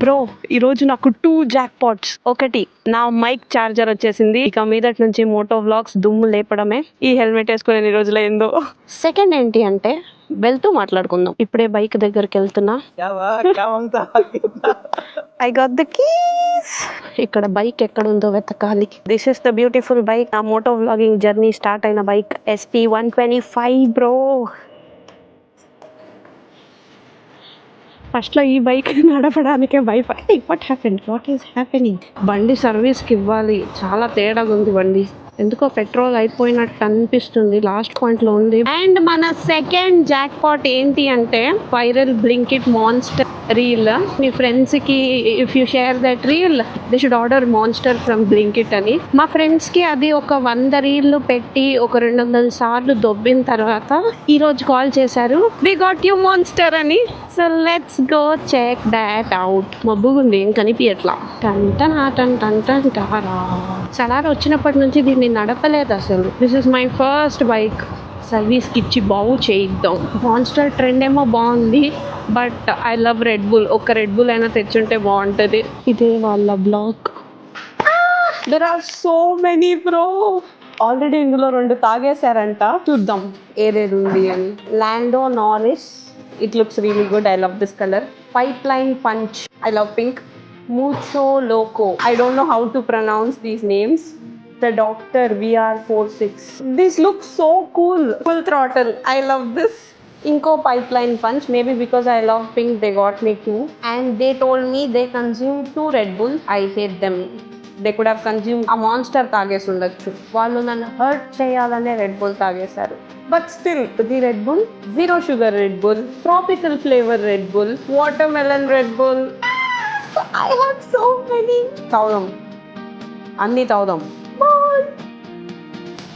Bro ఈ రోజు నాకు 2 జాక్ పాట్స్. ఒకటి నా మైక్ చార్జర్ వచ్చేసింది. ఇక మీదటి నుంచి మోటో వ్లాగ్స్ దుమ్ము లేపడమే. ఈ హెల్మెట్ వేసుకునే ఈ రోజులో ఏందో. సెకండ్ ఏంటి అంటే వెళ్తూ మాట్లాడుకుందాం. ఇప్పుడే బైక్ దగ్గరికి వెళ్తున్నా. I got the keys. ఇక్కడ బైక్ ఎక్కడ ఉందో వెతకాలి. This is the beautiful bike. నా మోటో వ్లాగింగ్ జర్నీ స్టార్ట్ అయిన బైక్ SP125 బ్రో. ఫస్ట్ లో ఈ బైక్ నడపడానికే భయపడి వాట్ ఈస్ హ్యాపెనింగ్. బండి సర్వీస్ కి ఇవ్వాలి. చాలా తేడాగా ఉంది బండి. ఎందుకో పెట్రోల్ అయిపోయినట్టు అనిపిస్తుంది. లాస్ట్ పాయింట్ లో ఉంది. అండ్ మన సెకండ్ జాక్ పాట్ ఏంటి అంటే వైరల్ బ్లింకిట్ మాన్స్టర్ రీల్. మీ ఫ్రెండ్స్ కి if you share that reel they should order monster from Blinkit అని. మా ఫ్రెండ్స్ కి అది ఒక 100 రీళ్లు పెట్టి ఒక 200 సార్లు దొబ్బిన తర్వాత ఈ రోజు కాల్ చేశారు, వి గాట్ యూ మాన్స్టర్ అని. So let's go check that out. మబ్బుగుంది, ఏం కనిపించట్లా. సలార్ వచ్చినప్పటి నుంచి దీన్ని నడపలేదు అసలు. This is my first bike. Service కి ఇచ్చి బాగు చేయిద్దాం. మాన్స్టర్ ట్రెండ్ ఏమో బాగుంది, but I love Red Bull. ఒక రెడ్ బుల్ అయినా తెచ్చుంటే బాగుంటది. ఇదే వాళ్ళ block. There are so many bro. Already ఇందులో 2 తాగేశారంట. చూద్దాం ఏదేది ఉంది అని. లాండో నారిస్, it looks really good. I love this color. Pipeline Punch, I love pink. Mucho Loco, I don't know how to pronounce these names. The Doctor VR46, this looks so cool. Full Throttle, I love this. Inco Pipeline Punch, maybe because I love pink they got me 2. And they told me they consume 2 Red Bull. I hate them. They could have consumed a monster తాగేసి ఉండొచ్చు. వాళ్ళు నన్ను hurt చేయాలనే Red Bull తాగేశారు. But still the Red Bull, zero sugar Red Bull, tropical flavour Red Bull, watermelon Red Bull. I have so many. తాగుదాం, అన్నీ తాగుదాం.